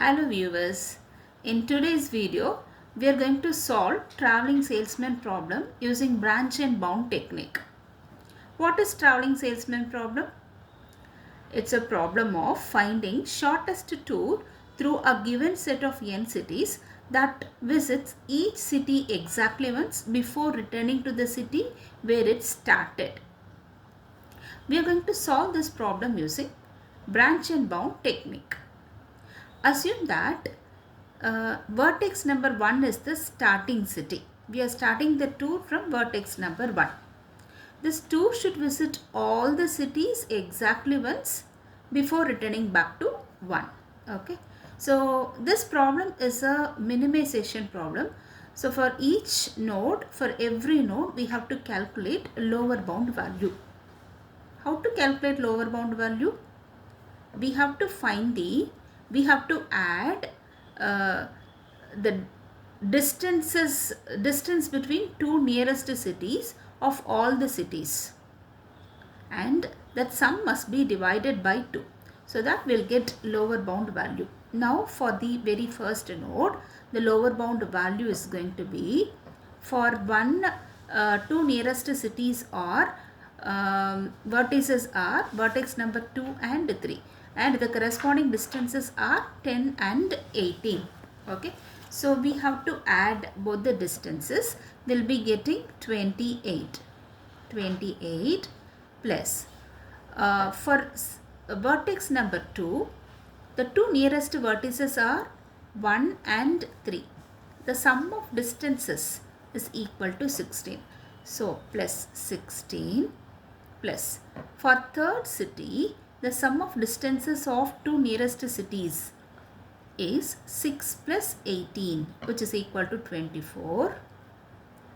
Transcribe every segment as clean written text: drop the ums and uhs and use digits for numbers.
Hello viewers, in today's video we are going to solve travelling salesman problem using branch and bound technique. What is travelling salesman problem? It's a problem of finding shortest tour through a given set of n cities that visits each city exactly once before returning to the city where it started. We are going to solve this problem using branch and bound technique. Assume that vertex number 1 is the starting city. We are starting the tour from vertex number 1. This tour should visit all the cities exactly once before returning back to 1. Okay. So this problem is a minimization problem. So for each node, for every node, we have to calculate lower bound value. How to calculate lower bound value? We have to add the distance between two nearest cities of all the cities, and that sum must be divided by 2, so that we'll get lower bound value. Now for the very first node, the lower bound value is going to be, for two nearest cities are vertices are vertex number 2 and 3, and the corresponding distances are 10 and 18. Okay, so we have to add both the distances. We'll be getting 28 plus for vertex number 2, the two nearest vertices are 1 and 3. The sum of distances is equal to 16. So plus 16 plus, for third city, the sum of distances of two nearest cities is 6 plus 18, which is equal to 24,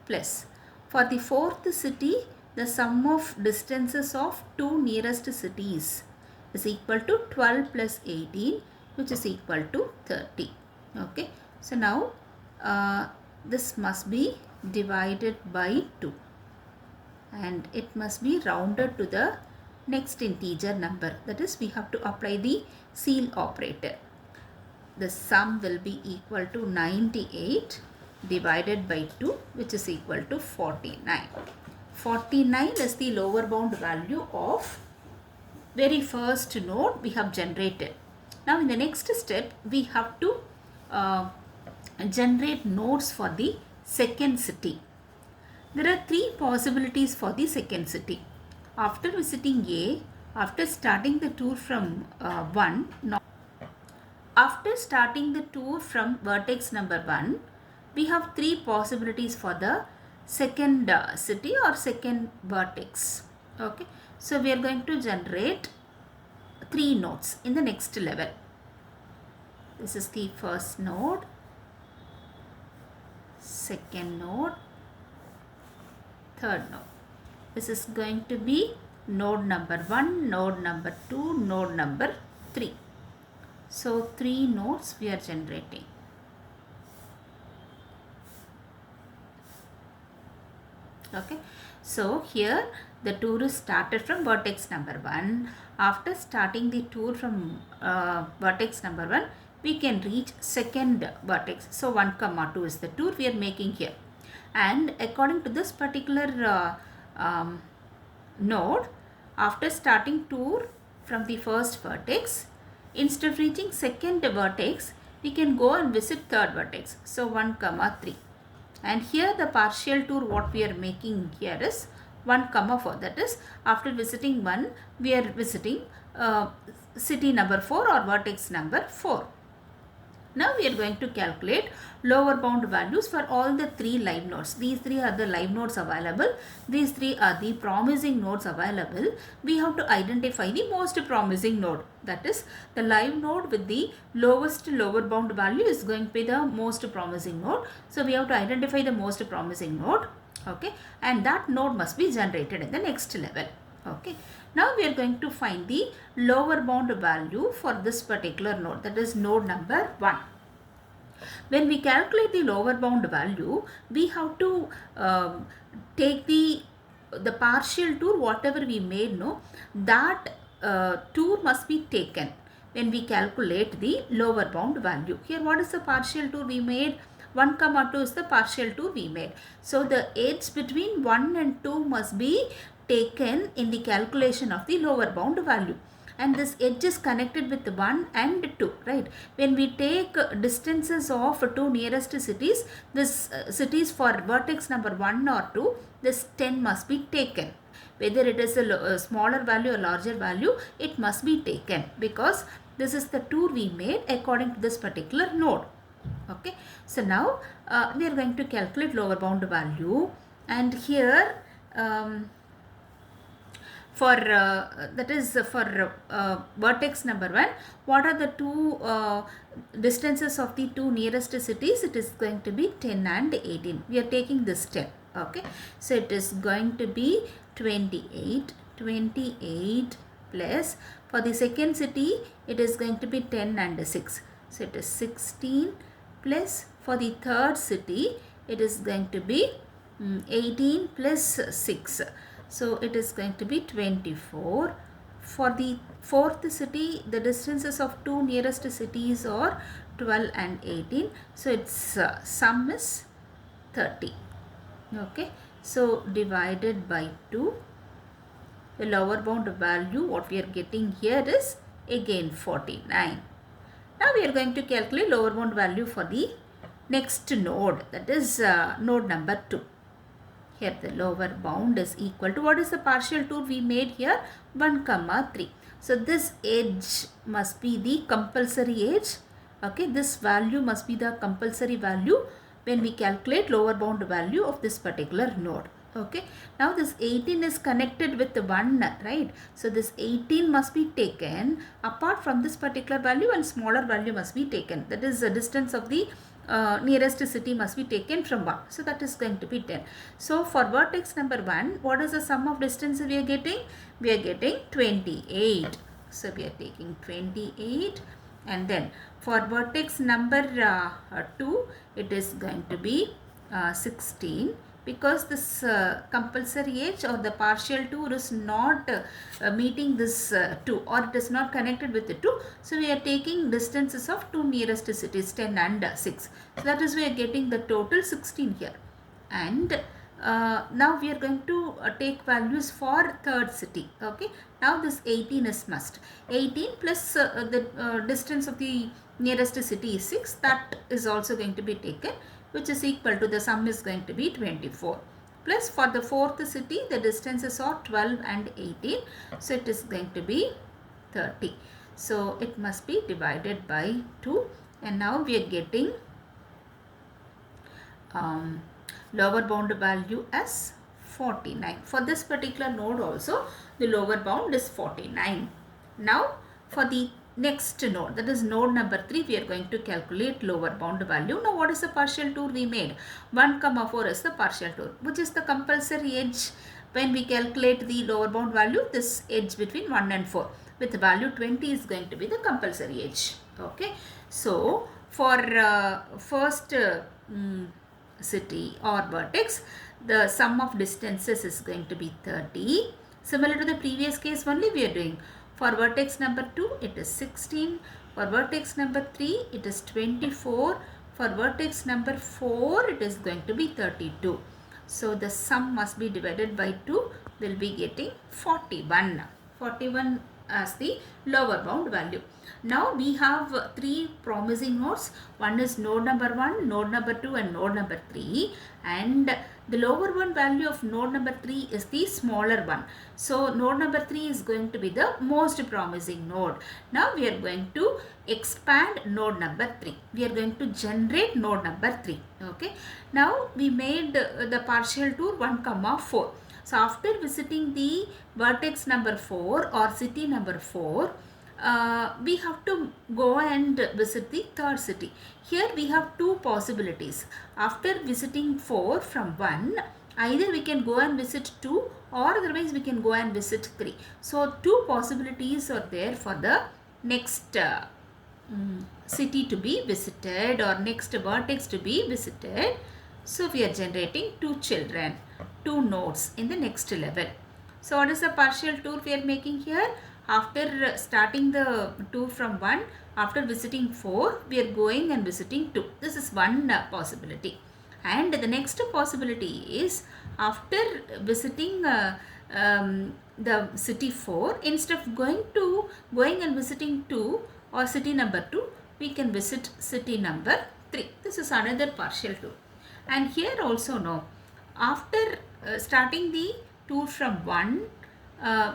plus for the fourth city, the sum of distances of two nearest cities is equal to 12 plus 18, which is equal to 30. Okay, so now this must be divided by 2, and it must be rounded to the next integer number. That is, we have to apply the ceil operator. The sum will be equal to 98 divided by 2, which is equal to 49. 49 is the lower bound value of very first node we have generated. Now in the next step, we have to generate nodes for the second city. There are 3 possibilities for the second city. After visiting A, after starting the tour from after starting the tour from vertex number 1, we have 3 possibilities for the second city or second vertex. Okay, so we are going to generate 3 nodes in the next level. This is the first node, second node, third node. This is going to be node number 1, node number 2, node number 3. So 3 nodes we are generating. Okay, so here the tour is started from vertex number 1. After starting the tour from vertex number 1, we can reach second vertex. So 1, 2 is the tour we are making here, and according to this particular node, after starting tour from the first vertex, instead of reaching second vertex, we can go and visit third vertex. So 1, 3. And here the partial tour what we are making here is 1, 4. That is, after visiting 1, we are visiting city number 4 or vertex number 4. Now we are going to calculate lower bound values for all the 3 live nodes. These 3 are the live nodes available. These 3 are the promising nodes available. We have to identify the most promising node. That is, the live node with the lowest lower bound value is going to be the most promising node. So we have to identify the most promising node. Okay, and that node must be generated in the next level. Okay, now we are going to find the lower bound value for this particular node, that is node number 1. When we calculate the lower bound value, we have to take the partial tour whatever we made, no, that tour must be taken. when we calculate the lower bound value. Here what is the partial tour we made? 1, 2 is the partial tour we made. So the edge between 1 and 2 must be taken in the calculation of the lower bound value. And this edge is connected with 1 and 2, right? When we take distances of two nearest cities, this cities for vertex number 1 or 2, this 10 must be taken. Whether it is a smaller value or larger value, it must be taken, because this is the tour we made according to this particular node. Okay, so now we are going to calculate lower bound value, and here for that is for vertex number 1, what are the two distances of the two nearest cities? It is going to be 10 and 18. We are taking this 10. Okay, so it is going to be 28 plus, for the second city it is going to be 10 and 6, so it is 16 plus, for the third city it is going to be 18 plus 6, so it is going to be 24. For the fourth city, the distances of two nearest cities are 12 and 18, so its sum is 30. Okay, so divided by 2, the lower bound value what we are getting here is again 49. Now we are going to calculate lower bound value for the next node, that is node number 2. Here the lower bound is equal to, what is the partial tour we made here? 1, 3. So this edge must be the compulsory edge. Okay, this value must be the compulsory value when we calculate lower bound value of this particular node. Okay, now this 18 is connected with the 1, right? So this 18 must be taken apart from this particular value, and smaller value must be taken. That is the distance of the nearest city must be taken from 1. So that is going to be 10. So for vertex number 1, what is the sum of distance we are getting? We are getting 28. So we are taking 28, and then for vertex number 2, it is going to be 16, because this compulsory edge or the partial tour is not meeting this 2, or it is not connected with the 2. So we are taking distances of two nearest cities, 10 and 6. So that is we are getting the total 16 here. And now we are going to take values for third city. Okay, now this 18 is must. 18 plus the distance of the nearest city is 6, that is also going to be taken, which is equal to, the sum is going to be 24. Plus for the fourth city, the distances are 12 and 18, so it is going to be 30. So it must be divided by 2, and now we are getting lower bound value as 49. For this particular node also, the lower bound is 49. Now for the next node, that is node number 3, we are going to calculate lower bound value. Now what is the partial tour we made? 1, 4 is the partial tour, which is the compulsory edge when we calculate the lower bound value. This edge between 1 and 4 with the value 20 is going to be the compulsory edge. Okay, so for first city or vertex, the sum of distances is going to be 30. Similar to the previous case only we are doing. For vertex number 2, it is 16. For vertex number 3, it is 24. For vertex number 4, it is going to be 32. So the sum must be divided by 2. We will be getting 41. 41 as the lower bound value. Now we have 3 promising nodes. One is node number 1, node number 2 and node number 3. And the lower one value of node number 3 is the smaller one. So node number 3 is going to be the most promising node. Now we are going to expand node number 3. We are going to generate node number 3. Okay. Now we made the partial tour 1, 4. So after visiting the vertex number 4 or city number 4, we have to go and visit the third city. Here we have 2 possibilities. After visiting 4 from 1, either we can go and visit 2 or otherwise we can go and visit 3. So 2 possibilities are there for the next city to be visited or next vertex to be visited. So we are generating 2 nodes in the next level. So what is the partial tour we are making here? after starting the tour from 1, after visiting 4, we are going and visiting 2. This is one possibility. And the next possibility is after visiting the city 4, instead of going and visiting 2 or city number 2, we can visit city number 3. This is another partial tour. And here also no, after starting the tour from 1,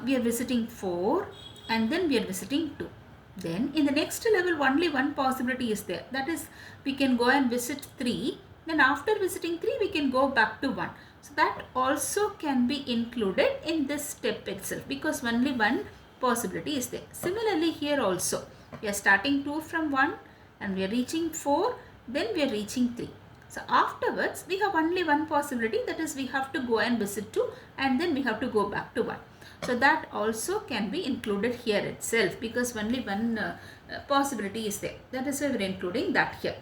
we are visiting 4 and then we are visiting 2. Then in the next level only one possibility is there, that is we can go and visit 3. Then after visiting 3 we can go back to 1. So that also can be included in this step itself, because only one possibility is there. Similarly here also we are starting tour from 1 and we are reaching 4, then we are reaching 3. So afterwards we have only one possibility, that is we have to go and visit 2 and then we have to go back to 1. So that also can be included here itself, because only one possibility is there. That is why we are including that here.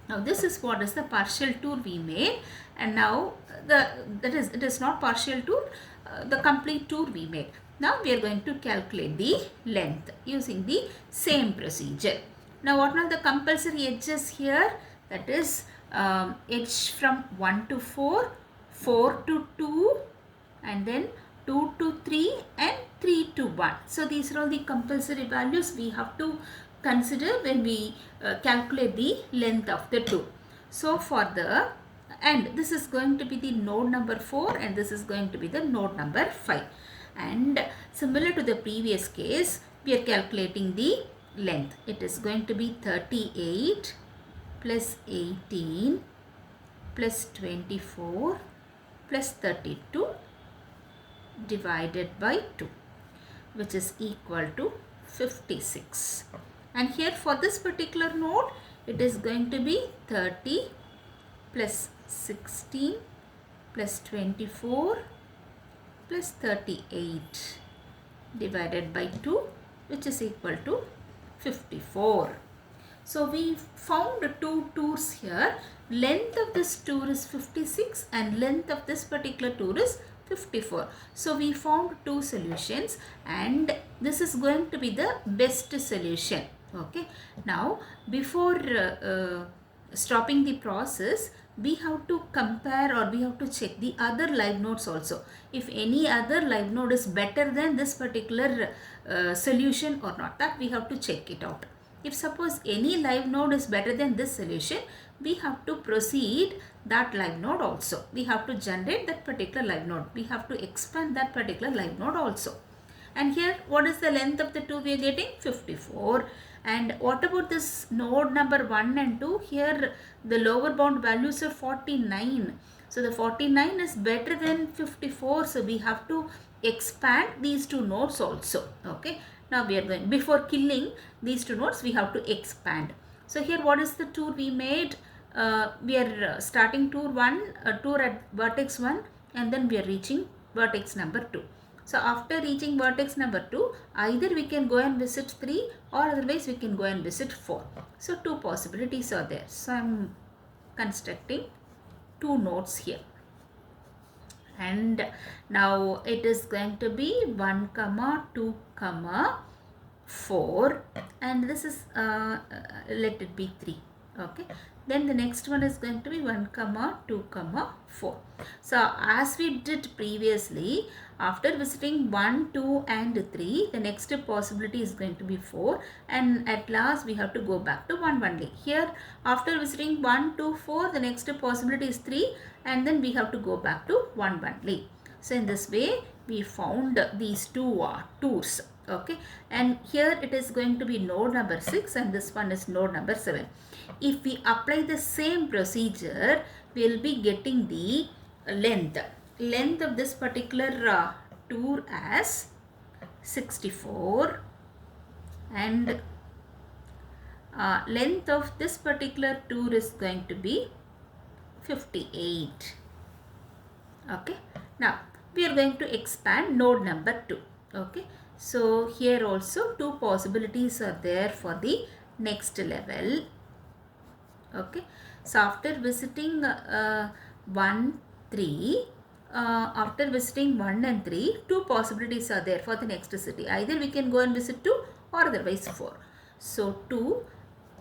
Now this is what is the partial tour we made, and now it is not partial tour, the complete tour we made. Now we are going to calculate the length using the same procedure. Now what are the compulsory edges here? That is edge from 1 to 4, 4 to 2, and then 2 to 3 and 3 to 1. So these are all the compulsory values we have to consider when we calculate the length of the tour. So for the, and this is going to be the node number 4 and this is going to be the node number 5. And similar to the previous case, we are calculating the length. It is going to be 38 plus 18 plus 24 plus 32 divided by 2, which is equal to 56. And here for this particular node, it is going to be 30 plus 16 plus 24 plus 38 divided by 2, which is equal to 54. So we found 2 tours here. Length of this tour is 56 and length of this particular tour is 54. So we found 2 solutions and this is going to be the best solution. Okay. Now before stopping the process, we have to compare or we have to check the other live nodes also. If any other live node is better than this particular solution or not, that we have to check it out. If suppose any live node is better than this solution, we have to proceed that live node also. We have to generate that particular live node. We have to expand that particular live node also. And here what is the length of the 2 we are getting? 54. And what about this node number 1 and 2? Here the lower bound values are 49. So the 49 is better than 54. So we have to expand these 2 nodes also. Okay. Now we are going, before killing these 2 nodes, we have to expand. So here what is the tour we made? We are starting tour 1, tour at vertex 1 and then we are reaching vertex number 2. So after reaching vertex number 2, either we can go and visit 3 or otherwise we can go and visit 4. So 2 possibilities are there. So I am constructing 2 nodes here. And now it is going to be 1, 2, 4 and this is let it be 3. Okay. Then the next one is going to be 1, 2, 4. So as we did previously, after visiting 1, 2 and 3, the next possibility is going to be 4 and at last we have to go back to 1 only. Here after visiting 1, 2, 4, the next possibility is 3 and then we have to go back to 1 only. So in this way we found these 2 tours. Okay, and here it is going to be node number 6 and this one is node number 7. If we apply the same procedure, we will be getting the length of this particular tour as 64 and length of this particular tour is going to be 58. Okay, now we are going to expand node number 2. Okay, so here also 2 possibilities are there for the next level. Okay, so after visiting 1, 3, after visiting 1 and 3, 2 possibilities are there for the next city. Either we can go and visit 2 or otherwise 4. So 2.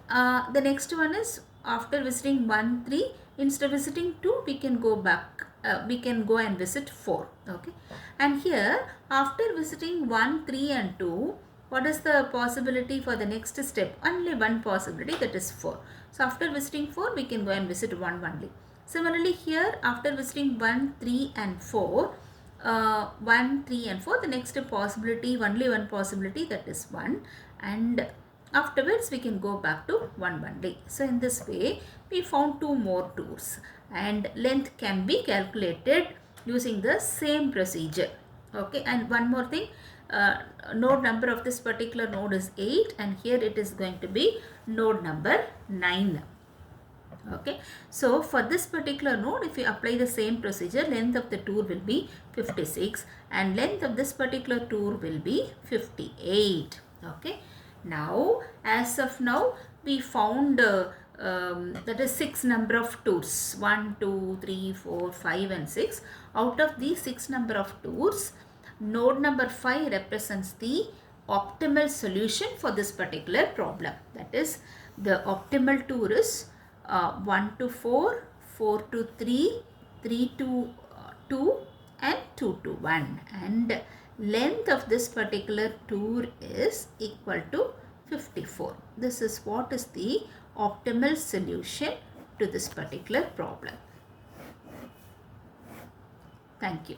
The next one is after visiting 1, 3, instead of visiting 2, we can go back. We can go and visit 4. Okay. And here after visiting 1, 3 and 2, what is the possibility for the next step? Only one possibility, that is 4. So after visiting 4, we can go and visit 1 only. Similarly here after visiting 1, 3 and 4, 1, 3 and 4, the next possibility, only one possibility, that is 1, and afterwards we can go back to 1 only. So in this way we found 2 more tours, and length can be calculated using the same procedure. Okay, and one more thing, node number of this particular node is 8, and here it is going to be node number 9. Okay, so for this particular node, if you apply the same procedure, length of the tour will be 56 and length of this particular tour will be 58. Okay, now as of now we found that is 6 number of tours, 1, 2, 3, 4, 5 and 6. Out of these 6 number of tours, node number 5 represents the optimal solution for this particular problem. That is, the optimal tour is 1 to 4, 4 to 3, 3 to 2 and 2 to 1, and length of this particular tour is equal to 54. This is what is the optimal solution to this particular problem. Thank you.